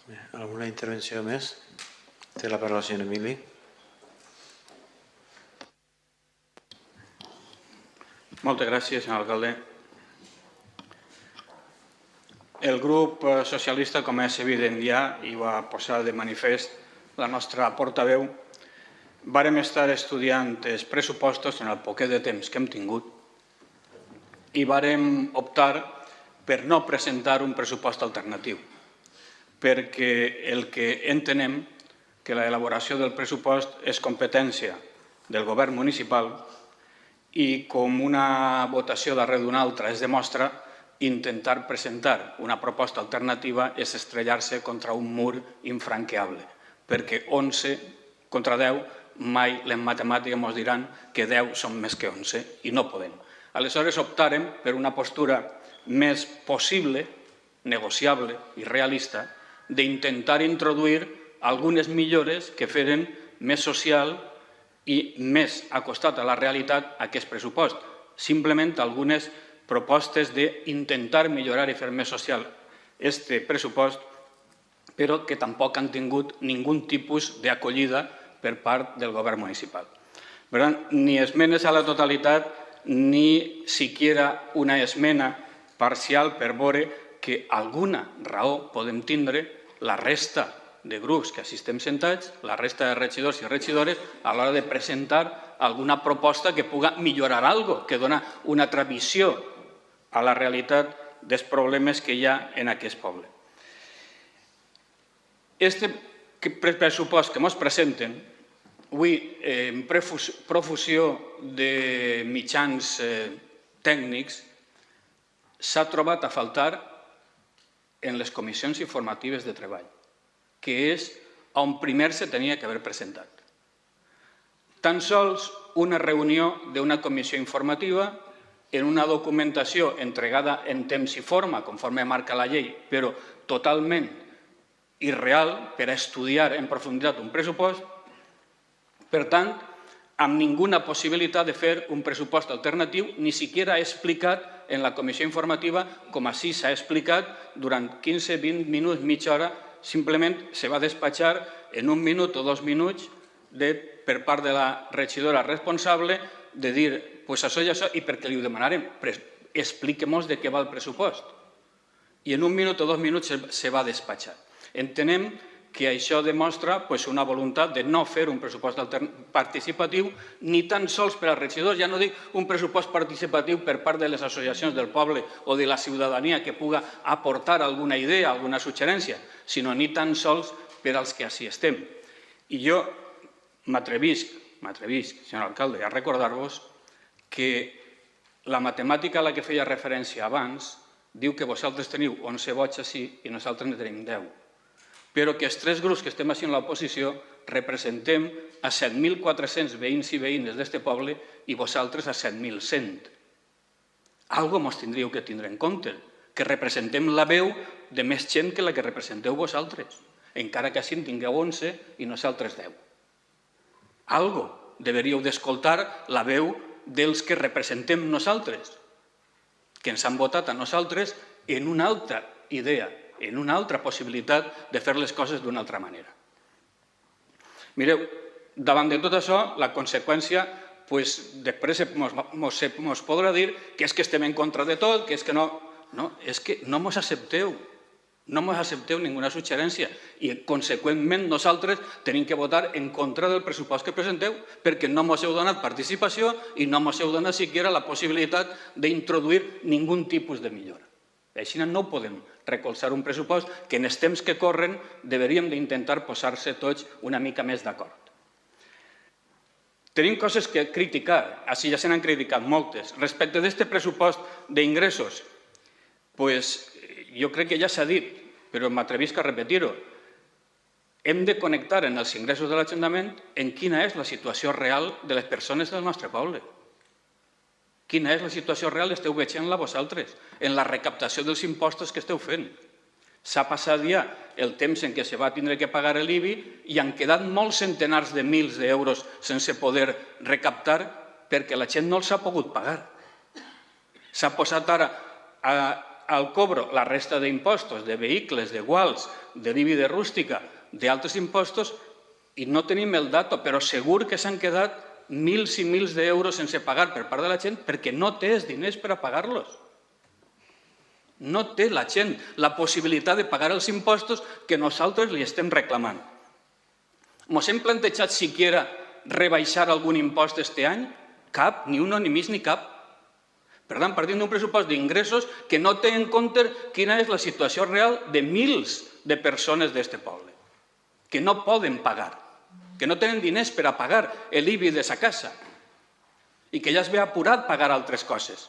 Alguna intervenció més? Té la paraula el senyor Emili. Moltes gràcies, senyor alcalde. El grup socialista, com és evident ja, i ho va posar de manifest la nostra portaveu, vàrem estar estudiant els pressupostos en el poquet de temps que hem tingut i vàrem optar per no presentar un pressupost alternatiu, perquè el que entenem que l'elaboració del pressupost és competència del govern municipal i com una votació darrere d'una altra es demostra, intentar presentar una proposta alternativa és estrellar-se contra un mur infranqueable, perquè 11 contra 10 mai en matemàtica ens diran que 10 són més que 11 i no podem. Aleshores optàrem per una postura més possible, negociable i realista d'intentar introduir algunes millores que feren més social i més acostat a la realitat aquest pressupost. Simplement algunes propostes d'intentar millorar i fer més social aquest pressupost, però que tampoc han tingut ningú tipus d'acollida per part del govern municipal. Per tant, ni esmenes a la totalitat ni siquiera una esmena parcial per veure que alguna raó podem tindre la resta de grups que assistem sentats, la resta de regidors i regidores, a l'hora de presentar alguna proposta que puga millorar alguna cosa, que dona una altra visió a la realitat dels problemes que hi ha en aquest poble. Aquest pressupost que ens presenten, avui, en profusió de mitjans tècnics, s'ha trobat a faltar en les comissions informatives de treball, que és on primer se tenia que haver presentat. Tan sols una reunió d'una comissió informativa en una documentació entregada en temps i forma, conforme marca la llei, però totalment irreal per a estudiar en profunditat un pressupost, per tant, amb ninguna possibilitat de fer un pressupost alternatiu, ni siquiera explicat en la comissió informativa, com així s'ha explicat durant 15, 20 minuts, mitja hora, simplement se va despatxar en 1 minut o 2 minuts per part de la regidora responsable de dir, doncs això i això, i perquè li ho demanarem, expliquem-nos de què va el pressupost. I en 1 minut o 2 minuts se va despatxar. Entenem que això demostra una voluntat de no fer un pressupost participatiu, ni tan sols per als regidors, ja no dic un pressupost participatiu per part de les associacions del poble o de la ciutadania que puga aportar alguna idea, alguna suggerència, sinó ni tan sols per als que així estem. I jo m'atrevisc, senyor alcalde, a recordar-vos que la matemàtica a la que feia referència abans diu que vosaltres teniu 11 vots així i nosaltres en tenim 10. Però que els 3 grups que estem així en l'oposició representem a 7.400 veïns i veïnes d'aquest poble i vosaltres a 7.100. Algo ens tindríeu que tindre en compte, que representem la veu de més gent que la que representeu vosaltres, encara que així en tingueu 11 i nosaltres 10. Algo deveríeu d'escoltar la veu dels que representem nosaltres, que ens han votat a nosaltres en una altra idea, en una altra possibilitat de fer les coses d'una altra manera. Mireu, davant de tot això, la conseqüència, després ens podrà dir que és que estem en contra de tot, que és que no... No, és que no ens accepteu. No ens accepteu ninguna suggerència i, conseqüentment, nosaltres tenim que votar en contra del pressupost que presenteu perquè no ens heu donat participació i no ens heu donat siquiera la possibilitat d'introduir ningú tipus de millora. Així no podem recolzar un pressupost que en els temps que corren deveríem d'intentar posar-se tots una mica més d'acord. Tenim coses que criticar, així ja se n'han criticat moltes. Respecte d'aquest pressupost d'ingressos, jo crec que ja s'ha dit, però m'atrevisc a repetir-ho. Hem de connectar en els ingressos de l'Ajuntament en quina és la situació real de les persones del nostre poble. Quina és la situació real? Esteu veient-la vosaltres, en la recaptació dels impostos que esteu fent. S'ha passat ja el temps en què se va tindre que pagar l'IBI i han quedat molts centenars de mils d'euros sense poder recaptar perquè la gent no els ha pogut pagar. S'ha posat ara al cobro la resta d'impostos, de vehicles, de guals, de l'IBI de rústica, d'altres impostos, i no tenim el dato, però segur que s'han quedat mils i mils d'euros sense pagar per part de la gent perquè no té els diners per a pagar-los. No té la gent la possibilitat de pagar els impostos que nosaltres li estem reclamant. Ens hem plantejat siquiera rebaixar algun impost este any? Cap, ni uno, ni mig, ni cap. Per tant, partint d'un pressupost d'ingressos que no té en compte quina és la situació real de mils de persones d'este poble, que no poden pagar, que no tenen diners per a pagar l'IBI de sa casa i que ja es ve apurat pagar altres coses.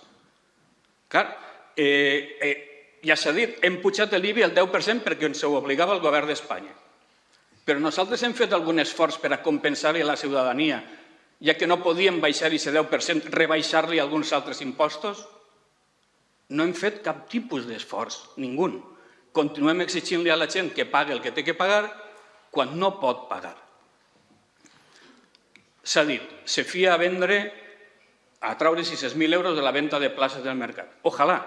Clar, ja s'ha dit, hem pujat l'IBI al 10% perquè ens ho obligava el govern d'Espanya. Però nosaltres hem fet algun esforç per a compensar-li a la ciutadania, ja que no podíem baixar aquest 10%, rebaixar-li alguns altres impostos? No hem fet cap tipus d'esforç, ningú. Continuem exigint-li a la gent que pagui el que té que pagar quan no pot pagar. S'ha dit, se fia a vendre, a traure 600.000 euros de la venda de places del mercat. Ojalà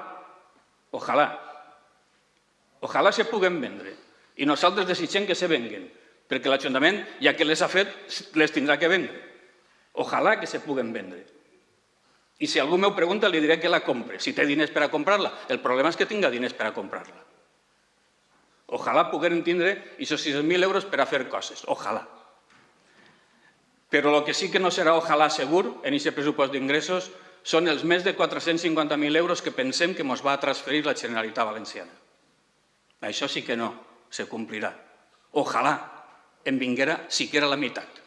se puguen vendre. I nosaltres desitgem que se venguen, perquè l'Ajuntament, ja que les ha fet, les tindrà que vendre. Ojalà que se puguen vendre. I si algú m'ho pregunta, li diré que la compre, si té diners per a comprar-la. El problema és que tinga diners per a comprar-la. Ojalà puguem tindre aquests 600.000 euros per a fer coses. Ojalà. Però el que sí que no serà ojalà segur en aquest pressupost d'ingressos són els més de 450.000 euros que pensem que ens va transferir la Generalitat Valenciana. Això sí que no se complirà. Ojalà en vinguera siquiera la meitat.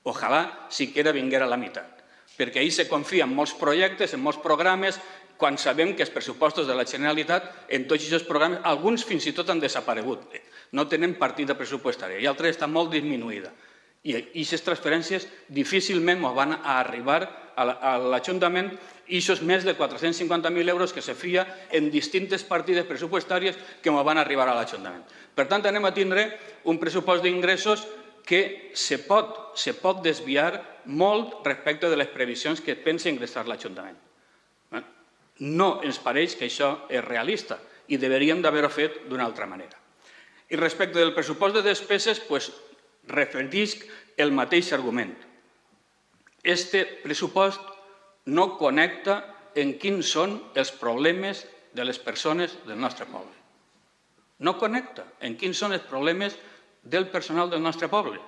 Ojalà siquiera vinguera la meitat. Perquè ahir se confia en molts projectes, en molts programes, quan sabem que els pressupostos de la Generalitat, en tots aquests programes, alguns fins i tot han desaparegut. No tenen partida pressupostària i altres estan molt disminuïda. I aquestes transferències difícilment van a arribar a l'Ajuntament i aquests més de 450.000 euros que se fia en distintes partides pressupostàries que van arribar a l'Ajuntament. Per tant, anem a tindre un pressupost d'ingressos que se pot desviar molt respecte de les previsions que pensa ingressar l'Ajuntament. No ens pareix que això és realista i deberíem d'haver-ho fet d'una altra manera. I respecte del pressupost de despeses, referisc el mateix argument. Este pressupost no connecta en quins són els problemes de les persones del nostre poble. No connecta en quins són els problemes del personal del nostre poble.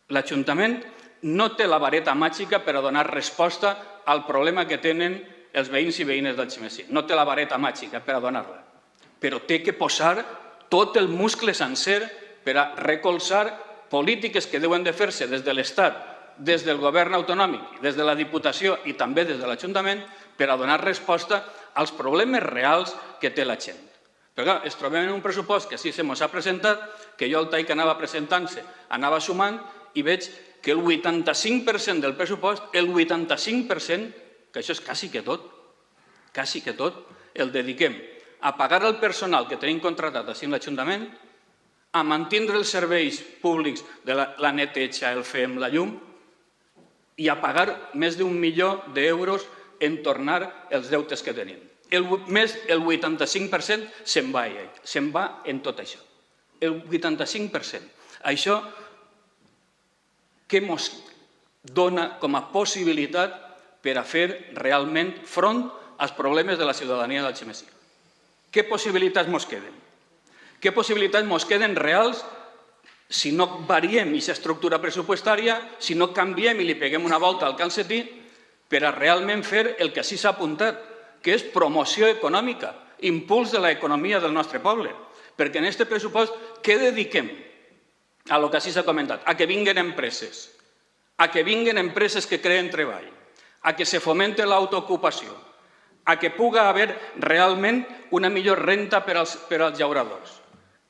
L'Ajuntament no té la vareta màgica per a donar resposta al problema que tenen els veïns i veïnes d'Algemesí. No té la vareta màgica per a donar-la. Però té que posar tot el muscle sencer per a recolzar polítiques que deuen de fer-se des de l'Estat, des del govern autonòmic, des de la Diputació i també des de l'Ajuntament per a donar resposta als problemes reals que té la gent. Però ens trobem en un pressupost que així se'ns ha presentat, que jo el tall que anava presentant-se anava sumant i veig que el 85% del pressupost, el 85%, que això és quasi que tot, el dediquem a pagar el personal que tenim contractat així en l'Ajuntament, a mantenir els serveis públics de la neteja, el FEM, la llum, i a pagar més d'1 milió d'euros en tornar els deutes que tenim. Més del 85% se'n va en tot això. El 85%. Això què ens dona com a possibilitat per a fer realment front als problemes de la ciutadania d'Algemesí? Què possibilitats ens queden? Què possibilitats ens queden reals si no variem aquesta estructura pressupostària, si no canviem i li peguem una volta al calcetí per a realment fer el que així s'ha apuntat, que és promoció econòmica, impuls de l'economia del nostre poble. Perquè en aquest pressupost, què dediquem a lo que així s'ha comentat? A que vinguen empreses, que creen treball, a que se fomente l'autoocupació, a que puga haver realment una millor renta per als llauradors.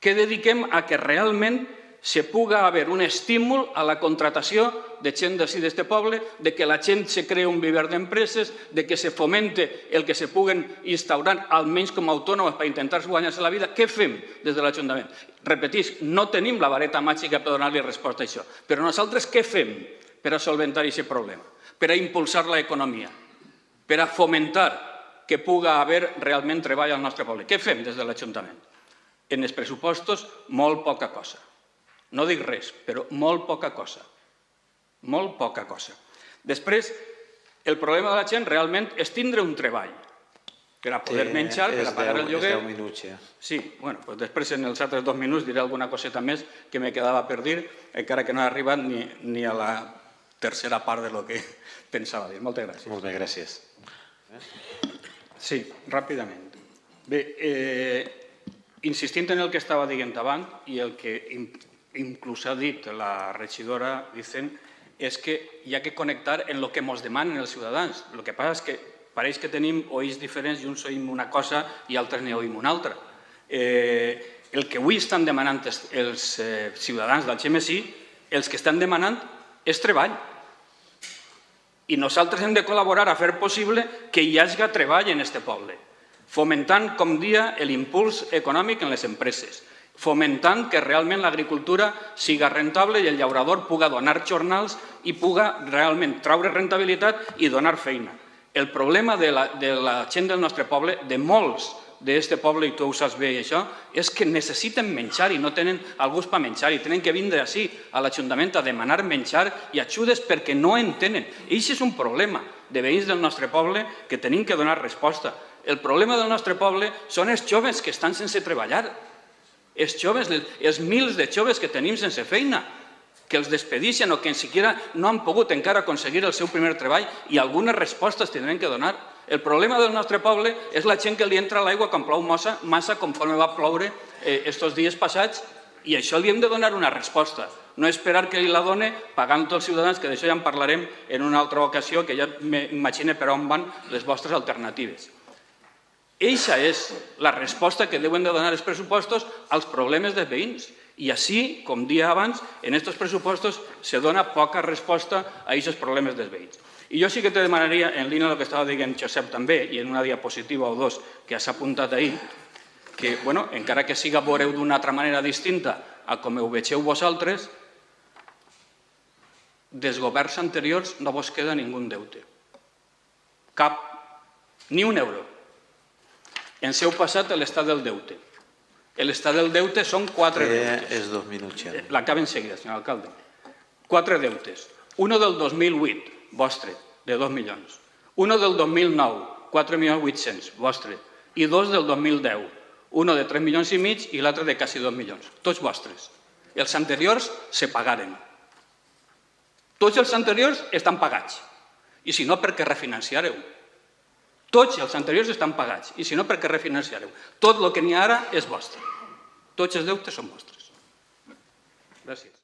Que dediquem a que realment se puga haver un estímul a la contratació de gent d'ací d'este poble, de que la gent se cree un viver d'empreses, de que se fomente el que se puguen instaurar almenys com a autònoms per intentar guanyar-se la vida. Què fem des de l'Ajuntament? Repetisc, no tenim la vareta màgica per donar-li resposta a això, però nosaltres què fem per a solventar aquest problema? Per a impulsar l'economia, per a fomentar que puga haver realment treball al nostre poble. Què fem des de l'Ajuntament? En els pressupostos, molt poca cosa. No dic res, però molt poca cosa. Molt poca cosa. Després, el problema de la gent realment és tindre un treball per a poder menjar, per a pagar el lloguer. És 10 minuts, ja. Sí, bueno, després en els altres 2 minuts diré alguna coseta més que me quedava per dir, encara que no he arribat ni a la tercera part de lo que pensava dir. Moltes gràcies. Molt bé, gràcies. Sí, ràpidament. Bé, insistint en el que estava dient abans i el que inclús ha dit la regidora, dicen, és que hi ha que connectar en el que ens demanen els ciutadans. El que passa és que pareix que tenim oïts diferents i uns oïm una cosa i altres n'hi oïm una altra. El que avui estan demanant els ciutadans del GMSI, els que estan demanant és treball. I nosaltres hem de col·laborar a fer possible que hi hagi treball en aquest poble, fomentant, com dia, l'impuls econòmic en les empreses, fomentant que realment l'agricultura siga rentable i el llaurador puga donar jornals i puga realment traure rentabilitat i donar feina. El problema de la gent del nostre poble, de molts d'aquest poble, i tu ho saps bé això, és que necessiten menjar i no tenen algú per menjar i tenen que vindre ací a l'Ajuntament a demanar menjar i ajudes perquè no en tenen. I això és un problema de veïns del nostre poble que tenim que donar resposta. El problema del nostre poble són els joves que estan sense treballar. Els joves, els mils de joves que tenim sense feina, que els despedixen o que ni siquiera no han pogut encara aconseguir el seu primer treball i algunes respostes tindrem que donar. El problema del nostre poble és la gent que li entra l'aigua quan plou massa conforme va ploure aquests dies passats i això li hem de donar una resposta. No esperar que la doni pagant tots els ciutadans, que d'això ja en parlarem en una altra ocasió, que ja m'imagino per on van les vostres alternatives. Eixa és la resposta que deuen de donar els pressupostos als problemes dels veïns. I així, com dia abans, en aquests pressupostos se dona poca resposta a aquests problemes dels veïns. I jo sí que te demanaria, en línia del que estava dient Josep també, i en una diapositiva o dos que has apuntat ahir, que, bueno, encara que siga veureu d'una altra manera distinta a com ho vegeu vosaltres, dels governs anteriors no vos queda ningú deute. Cap, ni un euro. Ens heu passat l'estat del deute. L'estat del deute són 4 deutes. És 2 minuts ja. L'acaba enseguida, senyor alcalde. 4 deutes. Uno del 2008, vostre, de 2 milions. Uno del 2009, 4.800.000, vostre. I 2 del 2010, uno de 3 milions i mig i l'altre de quasi 2 milions. Tots vostres. Els anteriors se pagaren. Tots els anteriors estan pagats. I si no, perquè refinanciareu. Tots els anteriors estan pagats. I si no, perquè refinanciareu. Tot el que n'hi ha ara és vostre. Tots els deutes són vostres. Gràcies.